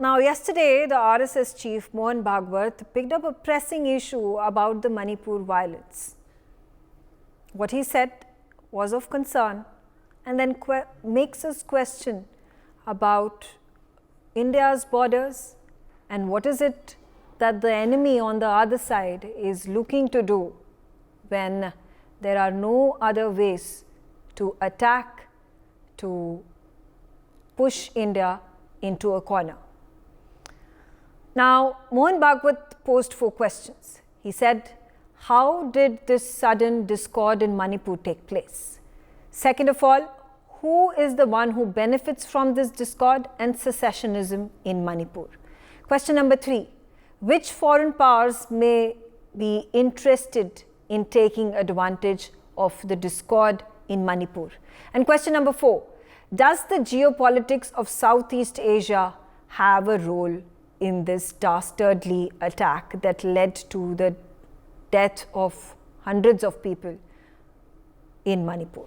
Now, yesterday, the RSS Chief, Mohan Bhagwat, picked up a pressing issue about the Manipur violence. What he said was of concern and then makes us question about India's borders and what is it that the enemy on the other side is looking to do when there are no other ways to attack, to push India into a corner. Now, Mohan Bhagwat posed 4 questions. He said, how did this sudden discord in Manipur take place? Second of all, who is the one who benefits from this discord and secessionism in Manipur? Question number 3, which foreign powers may be interested in taking advantage of the discord in Manipur? And question number 4, does the geopolitics of Southeast Asia have a role in this dastardly attack that led to the death of hundreds of people in Manipur?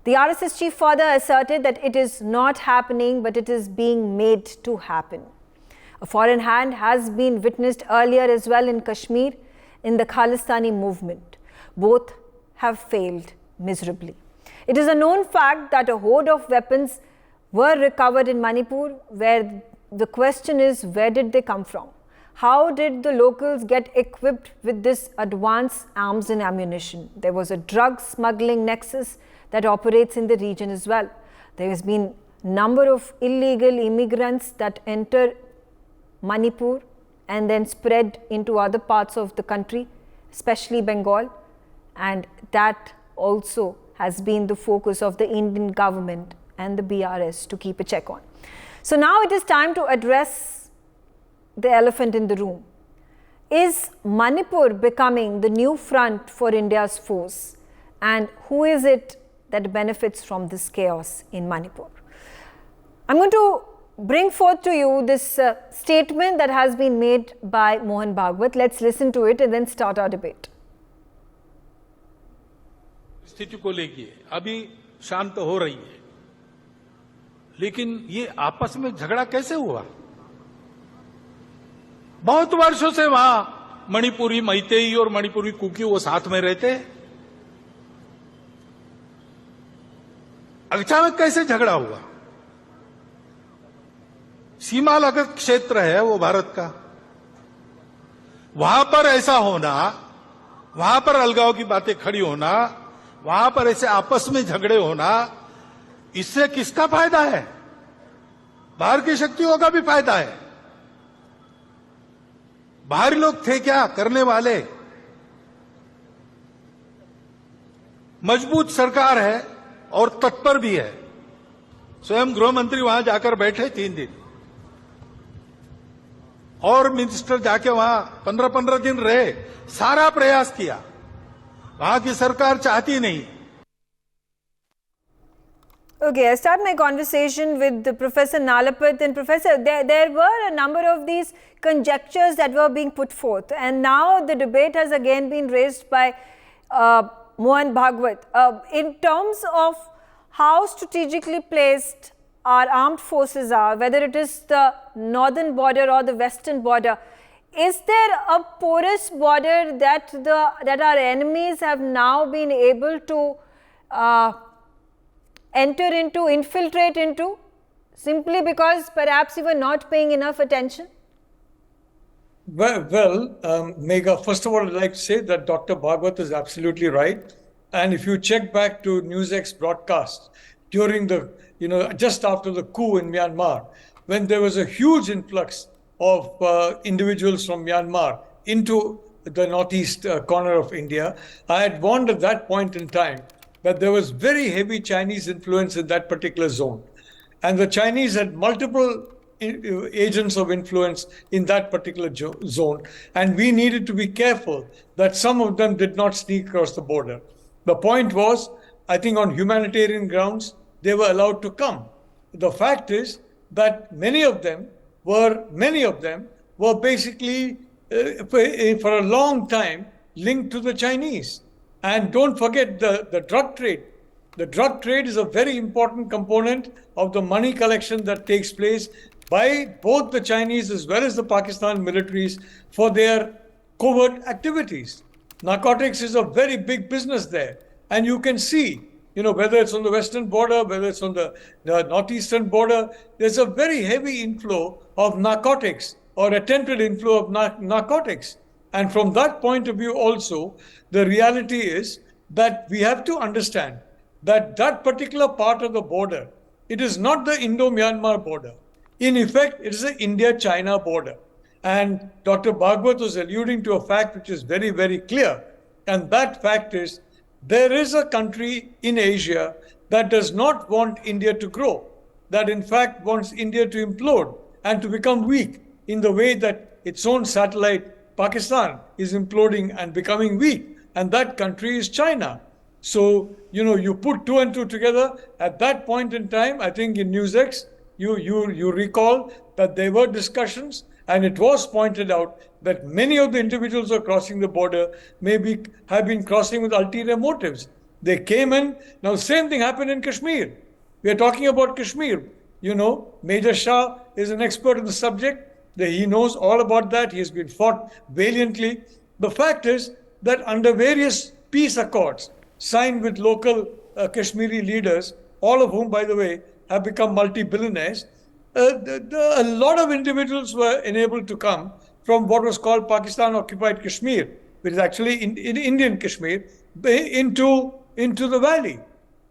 The RSS chief further asserted that it is not happening, but it is being made to happen. A foreign hand has been witnessed earlier as well in Kashmir in the Khalistani movement. Both have failed miserably. It is a known fact that a horde of weapons were recovered in Manipur, where the question is, where did they come from? How did the locals get equipped with this advanced arms and ammunition? There was a drug smuggling nexus that operates in the region as well. There has been a number of illegal immigrants that enter Manipur and then spread into other parts of the country, especially Bengal, and that also has been the focus of the Indian government and the BRS to keep a check on. So now it is time to address the elephant in the room. Is Manipur becoming the new front for India's foes? And who is it that benefits from this chaos in Manipur? I'm going to bring forth to you this statement that has been made by Mohan Bhagwat. Let's listen to it and then start our debate. स्थिति को लेके अभी शांत हो रही है, लेकिन ये आपस में झगड़ा कैसे हुआ? बहुत वर्षों से वहां मणिपुरी मैतेई और मणिपुरी कुकी वो साथ में रहते हैं। अचानक कैसे झगड़ा हुआ? सीमा लगत क्षेत्र है वो भारत का, वहां पर ऐसा होना, वहां पर अलगाव की बातें खड़ी होना, वहां पर ऐसे आपस में झगड़े होना, इससे किसका फायदा है? बाहर की शक्तियों का भी फायदा है। बाहरी लोग थे क्या करने वाले? मजबूत सरकार है और तत्पर भी है। स्वयं गृह मंत्री वहां जाकर बैठे 3 दिन और मिनिस्टर जाके वहां 15-15 दिन रहे, सारा प्रयास किया, वहां की सरकार चाहती नहीं। Okay, I start my conversation with Professor Nalapat. And Professor, there were a number of these conjectures that were being put forth, and now the debate has again been raised by Mohan Bhagwat. In terms of how strategically placed our armed forces are, whether it is the northern border or the western border, is there a porous border that our enemies have now been able to enter into, infiltrate into, simply because perhaps we were not paying enough attention? Well, Megha, first of all, I'd like to say that Dr. Bhagwat is absolutely right. And if you check back to NewsX broadcast during the, just after the coup in Myanmar, when there was a huge influx of individuals from Myanmar into the northeast corner of India, I had warned at that point in time that there was very heavy Chinese influence in that particular zone. And the Chinese had multiple agents of influence in that particular zone. And we needed to be careful that some of them did not sneak across the border. The point was, I think on humanitarian grounds, they were allowed to come. The fact is that many of them were basically, for a long time, linked to the Chinese. And don't forget the drug trade. The drug trade is a very important component of the money collection that takes place by both the Chinese as well as the Pakistan militaries for their covert activities. Narcotics is a very big business there. And you can see, whether it's on the western border, whether it's on the northeastern border, there's a very heavy inflow of narcotics or attempted inflow of narcotics. And from that point of view also, the reality is that we have to understand that that particular part of the border, it is not the Indo-Myanmar border. In effect, it is the India-China border. And Dr. Bhagwat was alluding to a fact which is very, very clear. And that fact is, there is a country in Asia that does not want India to grow, that in fact wants India to implode and to become weak in the way that its own satellite, Pakistan, is imploding and becoming weak. And that country is China. So, you put two and two together. At that point in time, I think in NewsX, you recall that there were discussions, and it was pointed out that many of the individuals who are crossing the border have been crossing with ulterior motives. They came in. Now, the same thing happened in Kashmir. We are talking about Kashmir. Major Shah is an expert in the subject. He knows all about that. He has been fought valiantly. The fact is that under various peace accords signed with local Kashmiri leaders, all of whom, by the way, have become multi-billionaires, a lot of individuals were enabled to come from what was called Pakistan-occupied Kashmir, which is actually in Indian Kashmir, into the valley,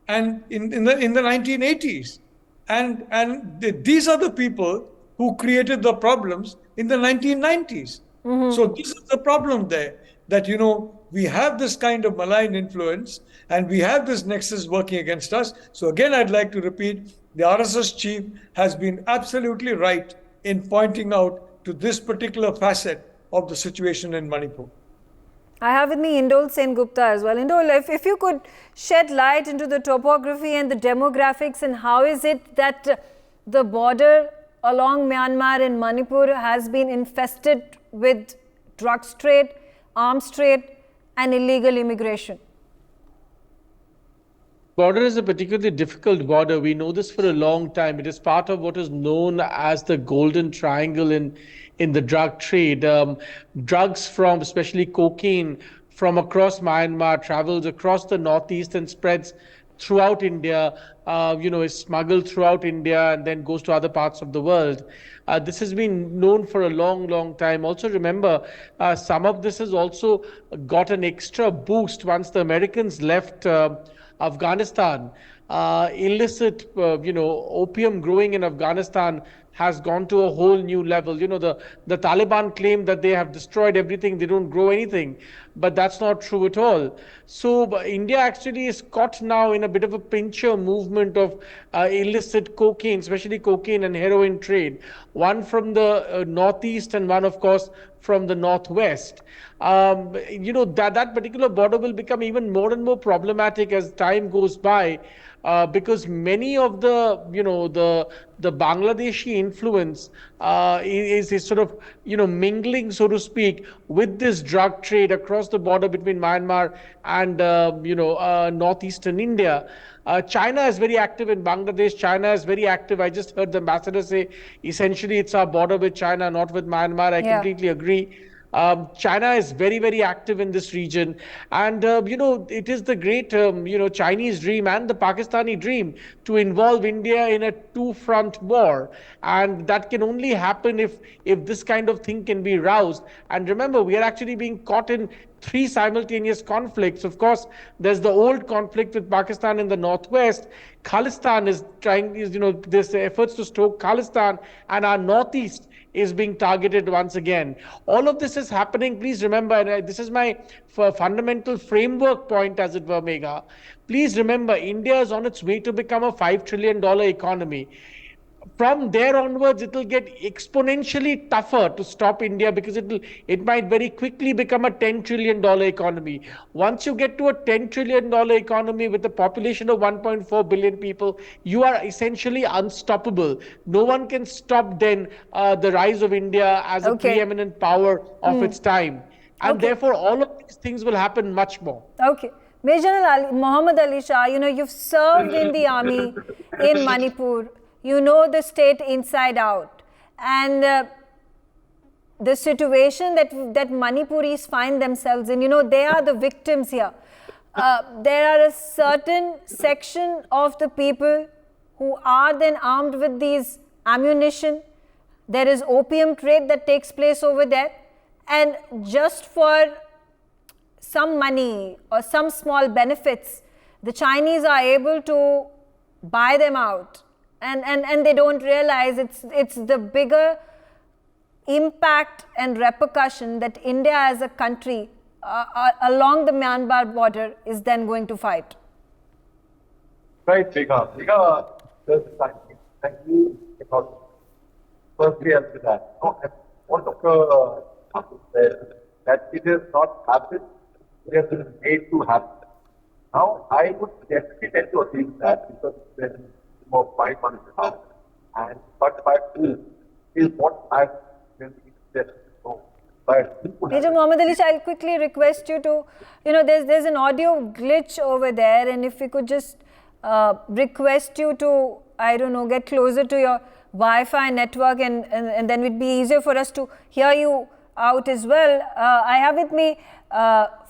and in the 1980s. And these are the people who created the problems in the 1990s. Mm-hmm. So this is the problem there, that, we have this kind of malign influence and we have this nexus working against us. So again, I'd like to repeat, the RSS chief has been absolutely right in pointing out to this particular facet of the situation in Manipur. I have with me Indol Sen Gupta as well. Indol, if you could shed light into the topography and the demographics, and how is it that the border along Myanmar and Manipur has been infested with drugs trade, arms trade, and illegal immigration? Border is a particularly difficult border. We know this for a long time. It is part of what is known as the Golden Triangle in the drug trade. Drugs from, especially cocaine, from across Myanmar travels across the northeast and spreads throughout India, is smuggled throughout India and then goes to other parts of the world. This has been known for a long, long time. Also remember, some of this has also got an extra boost once the Americans left Afghanistan. Illicit, opium growing in Afghanistan has gone to a whole new level. The Taliban claim that they have destroyed everything, they don't grow anything, but that's not true at all. So India actually is caught now in a bit of a pincher movement of illicit cocaine, especially cocaine and heroin trade. One from the northeast and one, of course, from the northwest. That particular border will become even more and more problematic as time goes by. Because many of the Bangladeshi influence is sort of, mingling, so to speak, with this drug trade across the border between Myanmar and, northeastern India. China is very active in Bangladesh. China is very active. I just heard the ambassador say, essentially, it's our border with China, not with Myanmar. I completely agree. China is very, very active in this region. And, it is the great, Chinese dream and the Pakistani dream to involve India in a two-front war. And that can only happen if this kind of thing can be roused. And remember, we are actually being caught in three simultaneous conflicts. Of course, there's the old conflict with Pakistan in the northwest. Khalistan is there's efforts to stoke Khalistan, and our northeast is being targeted once again. All of this is happening. Please remember, and this is my fundamental framework point, as it were, Megha. Please remember, India is on its way to become a $5 trillion economy. From there onwards, it will get exponentially tougher to stop India, because it might very quickly become a $10 trillion economy. Once you get to a $10 trillion economy with a population of 1.4 billion people, you are essentially unstoppable. No one can stop then the rise of India as a preeminent power of its time. And therefore, all of these things will happen much more. Okay. Major General Muhammad Ali Shah, you've served in the army in Manipur. You know the state inside out. and the situation that Manipuris find themselves in. They are the victims here. There are a certain section of the people who are then armed with these ammunition. There is opium trade that takes place over there, and just for some money or some small benefits, the Chinese are able to buy them out, and they don't realize it's the bigger impact and repercussion that India as a country along the Myanmar border is then going to fight. Right, Megha, thank you. Firstly, answer that. No, I want to say that it has not happened, it has been made to happen. Now, I would definitely tend to agree with that because there is more 5 months now. But my view is what I've been suggesting. Major Mohammad Ali, I'll quickly request you to, there's an audio glitch over there, and if we could just request you to, get closer to your Wi-Fi network, and then it would be easier for us to hear you out as well. I have with me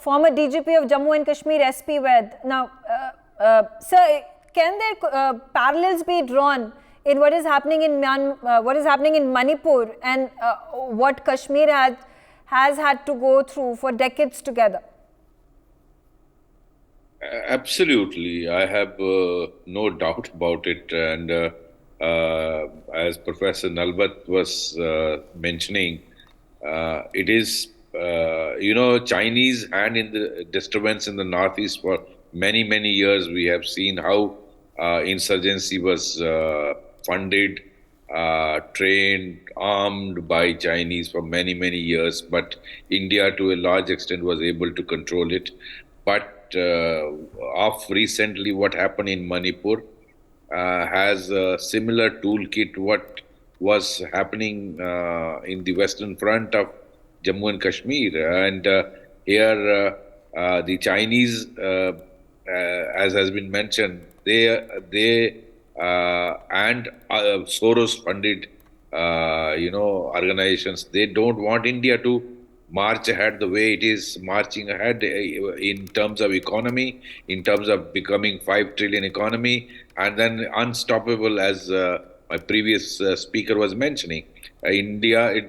former DGP of Jammu and Kashmir, SP Ved. Now, sir, can there parallels be drawn in what is happening in what is happening in Manipur and what Kashmir has had to go through for decades together? Absolutely, I have no doubt about it, and as Professor Nalbat was mentioning, it is Chinese hand in the disturbance in the northeast for many years. We have seen how insurgency was funded, trained, armed by Chinese for many years, but India to a large extent was able to control it. But of recently what happened in Manipur has a similar toolkit what was happening in the western front of Jammu and Kashmir. And here the Chinese, as has been mentioned, they and Soros-funded, organizations, they don't want India to march ahead the way it is marching ahead in terms of economy, in terms of becoming 5 trillion economy, and then unstoppable, as my previous speaker was mentioning. India,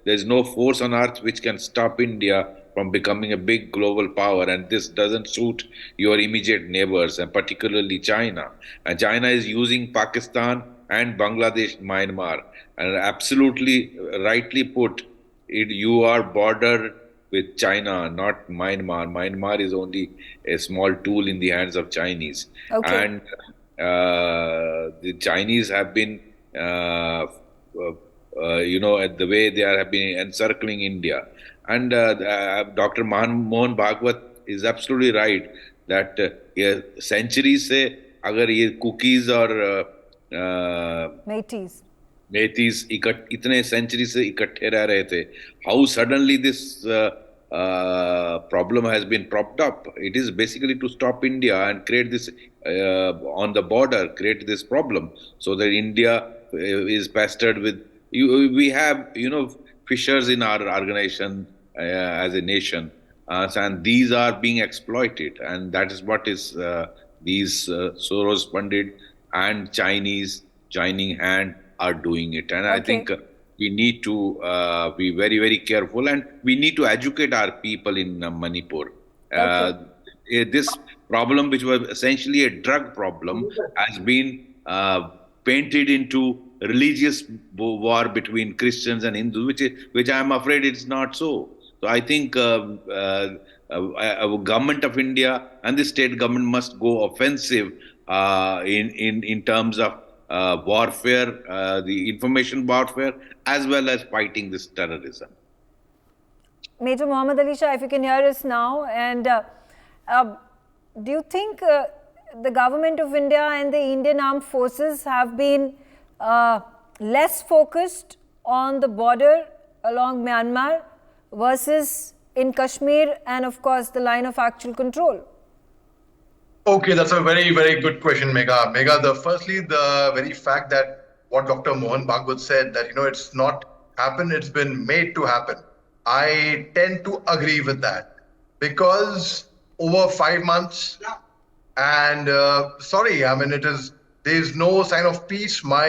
there's no force on earth which can stop India from becoming a big global power, and this doesn't suit your immediate neighbors, and particularly China. And China is using Pakistan and Bangladesh, Myanmar, and absolutely rightly put, you are bordered with China, not Myanmar. Myanmar is only a small tool in the hands of Chinese. Okay. And the Chinese have been, at the way they have been encircling India. And Dr. Mohan Bhagwat is absolutely right that centuries se, agar ye Kukis or Meiteis itne centuries se ikatthe reh rahe the, how suddenly this problem has been propped up. It is basically to stop India and create this on the border, create this problem, so that India is pestered with. We have fissures in our organization as a nation, and these are being exploited, and that is what is these Soros-funded and Chinese joining hand are doing it. And okay. I think we need to be very careful, and we need to educate our people in Manipur. Okay. This problem, which was essentially a drug problem, has been painted into religious war between Christians and Hindus, which I am afraid it's not so. So I think our government of India and the state government must go offensive in terms of warfare, the information warfare, as well as fighting this terrorism. Major Mohammad Ali Shah, if you can hear us now, and do you think the government of India and the Indian armed forces have been less focused on the border along Myanmar versus in Kashmir and of course the line of actual control? Okay, that's a very good question, Megha. Megha, firstly, the very fact that what Dr. Mohan Bhagwat said, that, it's not happened, it's been made to happen. I tend to agree with that, because over 5 months, and there's no sign of peace. My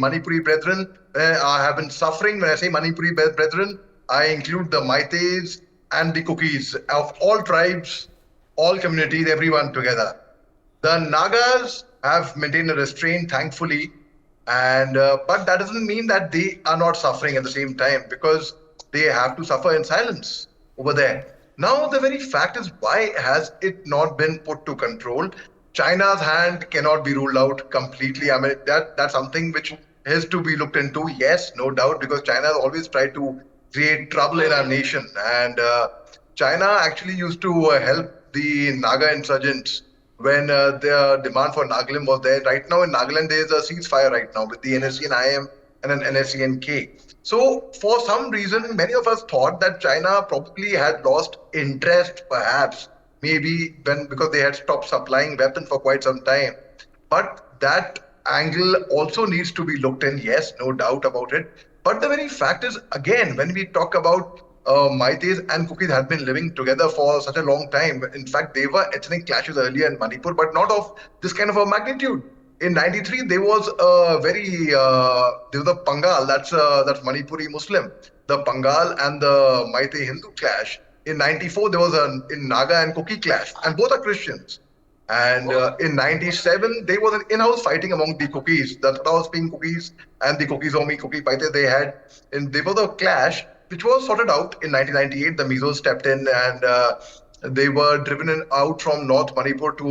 Manipuri brethren have been suffering. When I say Manipuri brethren, I include the Meiteis and the Kukis of all tribes, all communities, everyone together. The Nagas have maintained a restraint, thankfully, and but that doesn't mean that they are not suffering at the same time, because they have to suffer in silence over there. Now, the very fact is, why has it not been put to control? China's hand cannot be ruled out completely. I mean, that's something which has to be looked into. Yes, no doubt, because China has always tried to create trouble in our nation. And China actually used to help the Naga insurgents when their demand for Nagaland was there. Right now in Nagaland, there is a ceasefire right now with the NSC and IM and an NSC and K. So for some reason, many of us thought that China probably had lost interest, perhaps, maybe because they had stopped supplying weapons for quite some time. But that angle also needs to be looked in, yes, no doubt about it. But the very fact is, again, when we talk about Meiteis and Kukis had been living together for such a long time. In fact, there were ethnic clashes earlier in Manipur, but not of this kind of a magnitude. In '93, there was a Pangal, that's Manipuri Muslim, the Pangal and the Meitei Hindu clash. In '94, there was in Naga and Kuki clash, and both are Christians. And in '97, there was an in-house fighting among the Kukis, the Tatawa speaking Kukis and the Kukizomi, Kuki Paite they had. And there was a clash which was sorted out in 1998. The Mizos stepped in and they were driven out from North Manipur to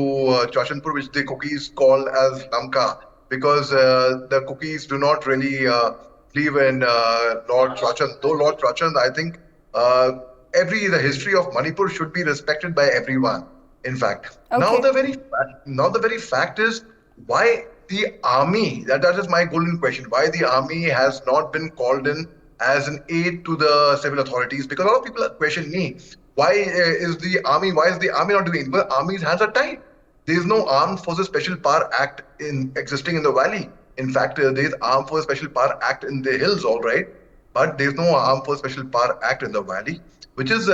Chachanpur, which the Kukis call as Lamka, because the Kukis do not really live in Lord Chachan. Though Lord Chachan, I think the history of Manipur should be respected by everyone. In fact, okay. Now the very fact is, why the army? That is my golden question. Why the army has not been called in as an aid to the civil authorities? Because a lot of people question me, why is the army not doing it? Well, army's hands are tied. There is no Armed Forces Special Power Act existing in the valley. In fact, there is Armed Forces Special Power Act in the hills, all right, but there is no Armed Forces Special Power Act in the valley, which is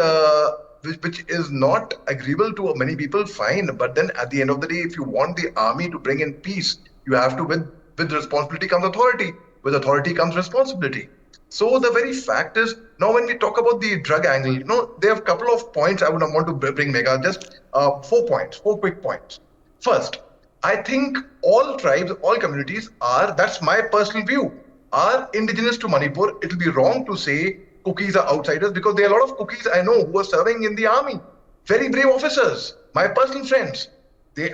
not agreeable to many people. Fine, but then at the end of the day, if you want the army to bring in peace, you have to, with responsibility comes authority. With authority comes responsibility. So the very fact is, now when we talk about the drug angle, there are a couple of points I would want to bring, Megha. Just 4 quick points. First, I think all tribes, all communities that's my personal view, are indigenous to Manipur. It will be wrong to say Kukis are outsiders, because there are a lot of Kukis I know who are serving in the army. Very brave officers, my personal friends. The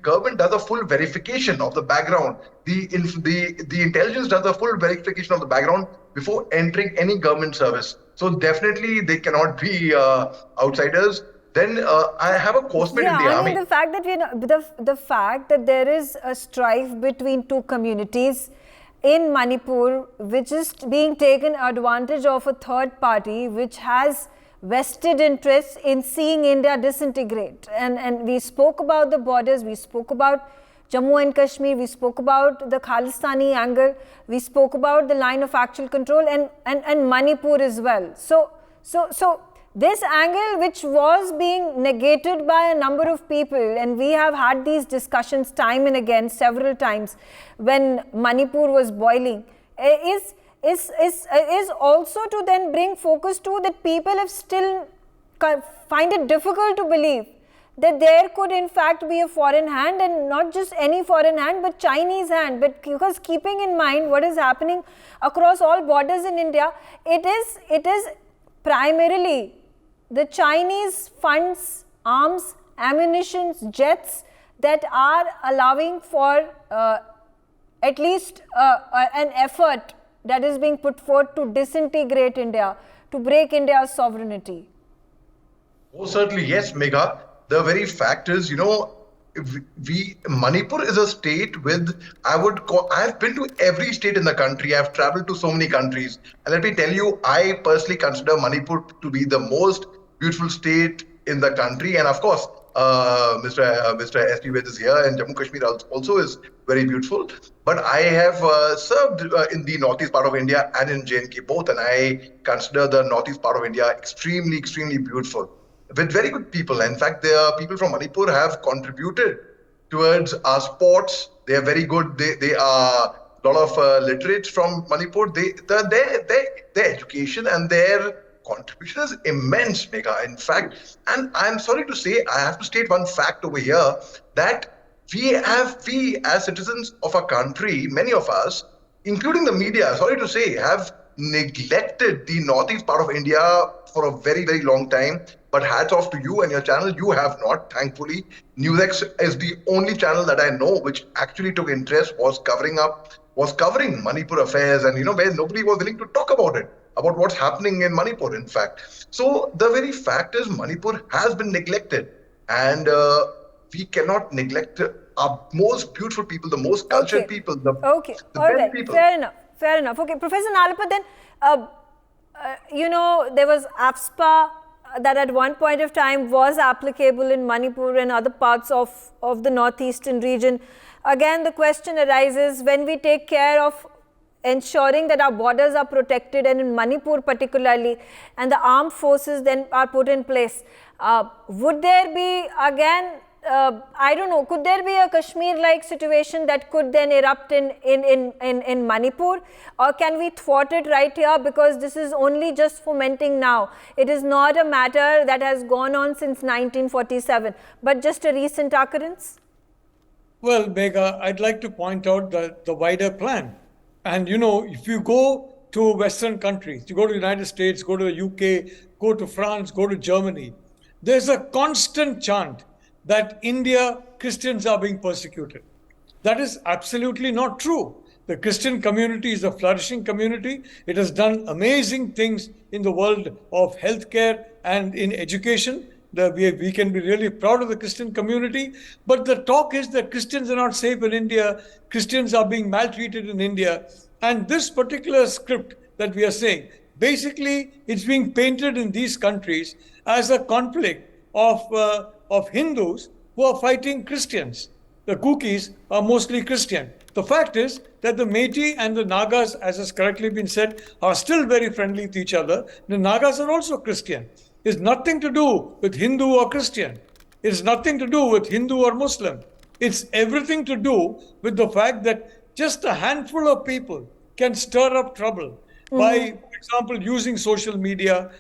government does a full verification of the background. The intelligence does a full verification of the background before entering any government service. So definitely they cannot be outsiders. Then I have a coursemate in the army. The fact that the fact that there is a strife between two communities in Manipur, which is being taken advantage of a third party, which has vested interests in seeing India disintegrate. And we spoke about the borders, we spoke about Jammu and Kashmir, we spoke about the Khalistani angle, we spoke about the line of actual control and Manipur as well. So this angle, which was being negated by a number of people, and we have had these discussions time and again, several times, when Manipur was boiling, is also to then bring focus to that people have still find it difficult to believe that there could in fact be a foreign hand, and not just any foreign hand, but Chinese hand. But because keeping in mind what is happening across all borders in India, it is primarily the Chinese funds, arms, ammunition, jets that are allowing for at least an effort that is being put forth to disintegrate India, to break India's sovereignty. Oh, certainly, yes, Megha. The very fact is, Manipur is a state with, I have been to every state in the country. I've traveled to so many countries. And let me tell you, I personally consider Manipur to be the most beautiful state in the country. And of course, Mr. S.T. Ved is here, and Jammu Kashmir also is very beautiful. But I have served in the northeast part of India and in J&K both, and I consider the northeast part of India extremely, extremely beautiful with very good people. In fact, the people from Manipur have contributed towards our sports. They are very good. They are a lot of literates from Manipur. Their education and their contribution is immense, Megha. In fact, and I'm sorry to say, I have to state one fact over here that we as citizens of our country, many of us, including the media, sorry to say, have neglected the northeast part of India for a very, very long time. But hats off to you and your channel. You have not, thankfully. NewsX is the only channel that I know which actually took interest, was covering Manipur affairs, and where nobody was willing to talk about it, about what's happening in Manipur, in fact. So the very fact is Manipur has been neglected, and we cannot neglect our most beautiful people, the most cultured people, the best people. Fair enough. Okay, Professor Nalapa, then, there was AFSPA that at one point of time was applicable in Manipur and other parts of the northeastern region. Again, the question arises, when we take care of ensuring that our borders are protected, and in Manipur particularly, and the armed forces then are put in place, would there be again, I don't know, could there be a Kashmir-like situation that could then erupt in Manipur, or can we thwart it right here, because this is only just fomenting now? It is not a matter that has gone on since 1947, but just a recent occurrence? Well, Megha, I'd like to point out the wider plan. And, if you go to Western countries, you go to the United States, go to the UK, go to France, go to Germany, there's a constant chant that India Christians are being persecuted. That is absolutely not true. The Christian community is a flourishing community. It has done amazing things in the world of healthcare and in education. We can be really proud of the Christian community. But the talk is that Christians are not safe in India. Christians are being maltreated in India. And this particular script that we are saying, basically it's being painted in these countries as a conflict of Hindus who are fighting Christians. The Kukis are mostly Christian. The fact is that the Meitei and the Nagas, as has correctly been said, are still very friendly to each other. The Nagas are also Christian. It's nothing to do with Hindu or Christian. It's nothing to do with Hindu or Muslim. It's everything to do with the fact that just a handful of people can stir up trouble by, for example, using social media,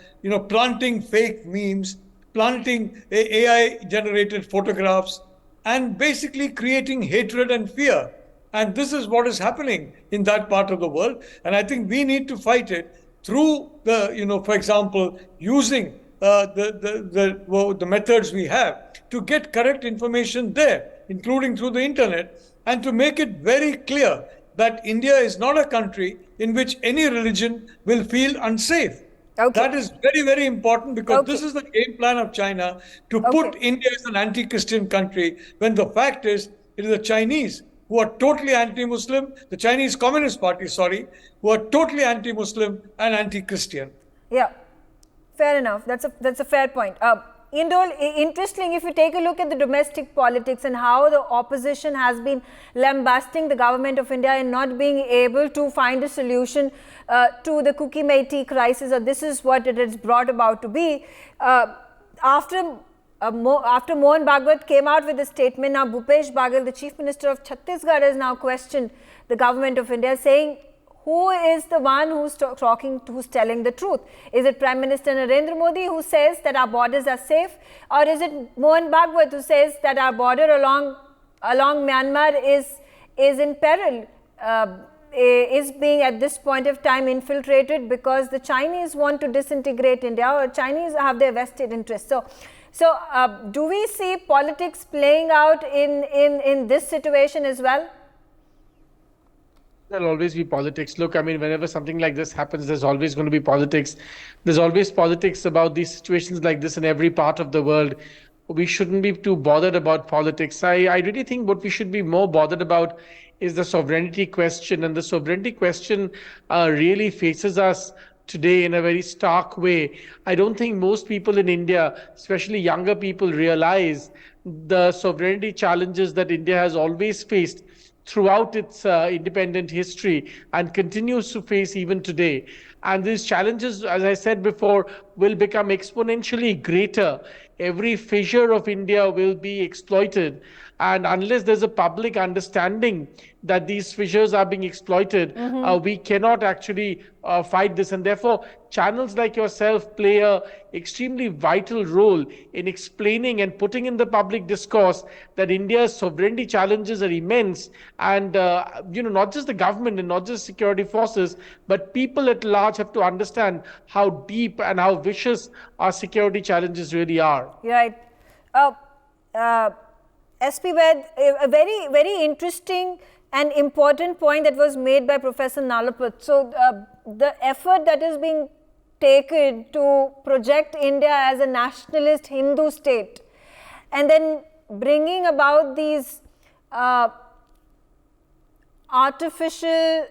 planting fake memes, planting AI-generated photographs, and basically creating hatred and fear. And this is what is happening in that part of the world. And I think we need to fight it through for example, using the methods we have to get correct information there, including through the internet, and to make it very clear that India is not a country in which any religion will feel unsafe. Okay. That is very, very important, because this is the game plan of China to put India as an anti-Christian country, when the fact is it is the Chinese who are totally anti-Muslim, the Chinese Communist Party, who are totally anti-Muslim and anti-Christian. Yeah, fair enough. That's a fair point. Indol, interesting, if you take a look at the domestic politics and how the opposition has been lambasting the government of India and not being able to find a solution to the Kuki Meitei crisis, or this is what it has brought about to be. After Mohan Bhagwat came out with a statement, now Bhupesh Baghel, the Chief Minister of Chhattisgarh, has now questioned the government of India, saying, who is the one who's who's telling the truth? Is it Prime Minister Narendra Modi who says that our borders are safe, or is it Mohan Bhagwat who says that our border along Myanmar is in peril, is being at this point of time infiltrated because the Chinese want to disintegrate India, or Chinese have their vested interests? So do we see politics playing out in this situation as well? There'll always be politics. Look, I mean, whenever something like this happens, there's always going to be politics. There's always politics about these situations like this in every part of the world. We shouldn't be too bothered about politics. I really think what we should be more bothered about is the sovereignty question. And the sovereignty question really faces us today in a very stark way. I don't think most people in India, especially younger people, realize the sovereignty challenges that India has always faced throughout its independent history and continues to face even today. And these challenges, as I said before, will become exponentially greater. Every fissure of India will be exploited. And unless there's a public understanding that these fissures are being exploited, we cannot actually fight this. And therefore, channels like yourself play a extremely vital role in explaining and putting in the public discourse that India's sovereignty challenges are immense. And, not just the government and not just security forces, but people at large have to understand how deep and how vicious our security challenges really are. Right. SP Ved, a very, very interesting and important point that was made by Professor Nalapat. So, the effort that is being taken to project India as a nationalist Hindu state and then bringing about these artificial,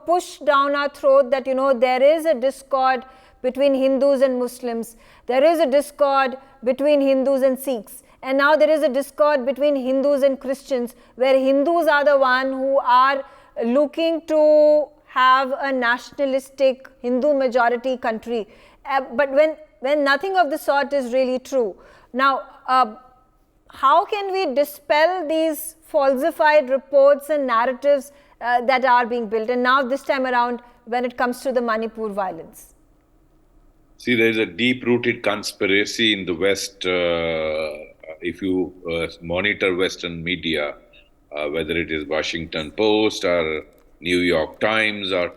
push down our throat that, there is a discord between Hindus and Muslims, there is a discord between Hindus and Sikhs. And now there is a discord between Hindus and Christians, where Hindus are the one who are looking to have a nationalistic Hindu majority country. But when nothing of the sort is really true. Now, how can we dispel these falsified reports and narratives that are being built? And now this time around, when it comes to the Manipur violence. See, there is a deep-rooted conspiracy in the West. If you monitor Western media, whether it is Washington Post or New York Times, or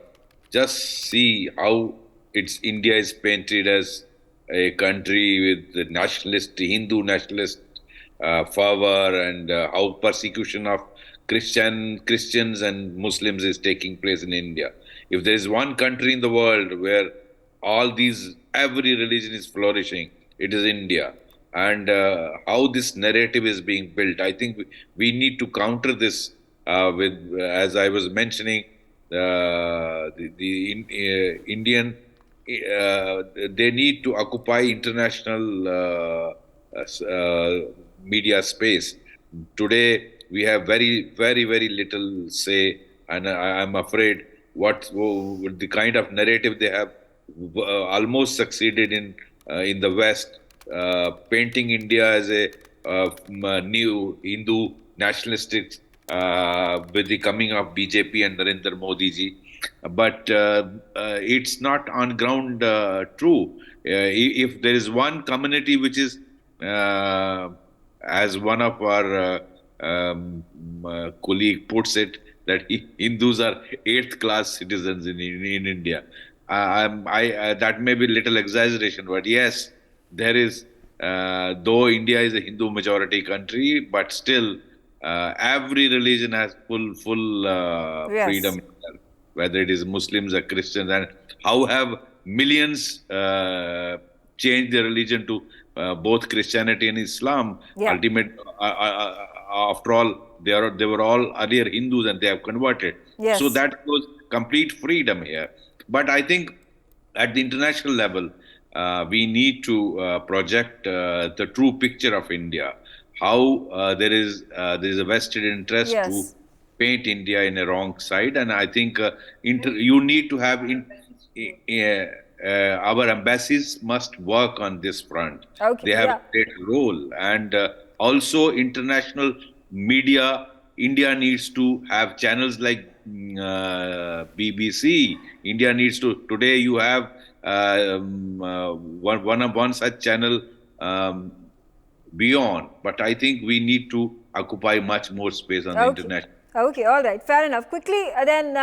just see how India is painted as a country with nationalist, Hindu nationalist fervor, and how persecution of Christians and Muslims is taking place in India. If there is one country in the world where every religion is flourishing, it is India. And how this narrative is being built, I think we need to counter this with, as I was mentioning, Indian, they need to occupy international media space. Today, we have very, very, very little say, and I'm afraid what the kind of narrative they have almost succeeded in the West, painting India as a new Hindu nationalistic with the coming of BJP and Narendra Modi ji. But it's not on ground true. If there is one community which is, as one of our colleague puts it, that Hindus are 8th class citizens in India. That may be a little exaggeration, but yes, there is, though India is a Hindu majority country, but still every religion has full yes. freedom, whether it is Muslims or Christians. And how have millions changed their religion to both Christianity and Islam? Yeah. After all, they were all earlier Hindus and they have converted. Yes. So that was complete freedom here. But I think at the international level, we need to project the true picture of India. How there is a vested interest yes. to paint India in a wrong side, and I think you need to have our embassies must work on this front. Okay, they have a great role, and also international media. India needs to have channels like BBC. India needs to. Today you have one such channel beyond, but I think we need to occupy much more space on the international. Okay, all right, fair enough. Quickly, then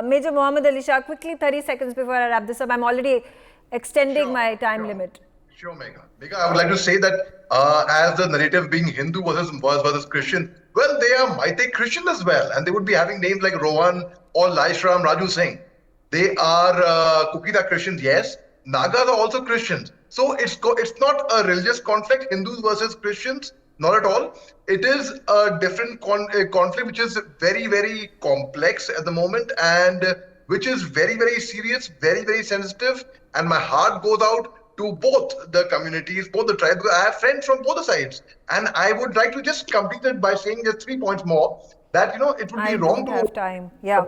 Major Mohammad Ali Shah, quickly, 30 seconds before I wrap this up. I'm already extending my time limit. Sure, Megha. Megha, I would like to say that as the narrative being Hindu versus Christian, well, they are Meitei Christian as well, and they would be having names like Rohan or Laishram Raju Singh. They are Kuki Christians, yes. Nagas are also Christians. So it's not a religious conflict, Hindus versus Christians, not at all. It is a different conflict which is very, very complex at the moment, and which is very, very serious, very, very sensitive. And my heart goes out to both the communities, both the tribes. I have friends from both the sides. And I would like to just complete it by saying just 3 points more. That, it would be wrong to have time. Yeah.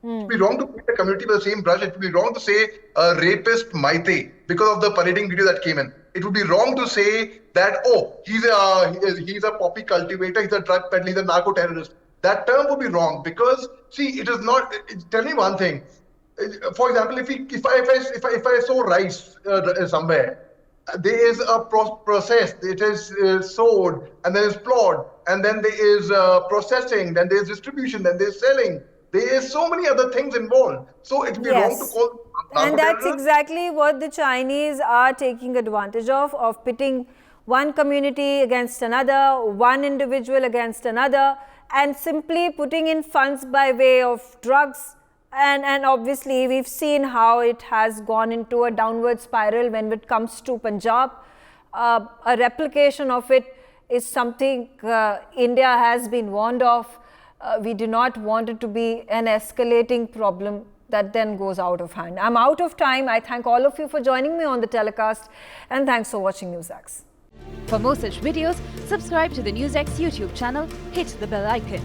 It would be wrong to paint the community with the same brush. It would be wrong to say a rapist Meitei because of the parading video that came in. It would be wrong to say that, he's a poppy cultivator, he's a drug peddler, he's a narco terrorist. That term would be wrong because, see, it is not. Tell me one thing. For example, if I sow rice somewhere, there is a process. It is sowed and then it's plowed, and then there is processing, then there is distribution, then there is selling. There is so many other things involved. So it would be wrong to call. And that's exactly what the Chinese are taking advantage of pitting one community against another, one individual against another, and simply putting in funds by way of drugs. And obviously, we've seen how it has gone into a downward spiral when it comes to Punjab. A replication of it is something India has been warned of. We do not want it to be an escalating problem that then goes out of hand. I'm out of time. I thank all of you for joining me on the telecast, and thanks for watching NewsX. For more such videos, subscribe to the NewsX YouTube channel, hit the bell icon.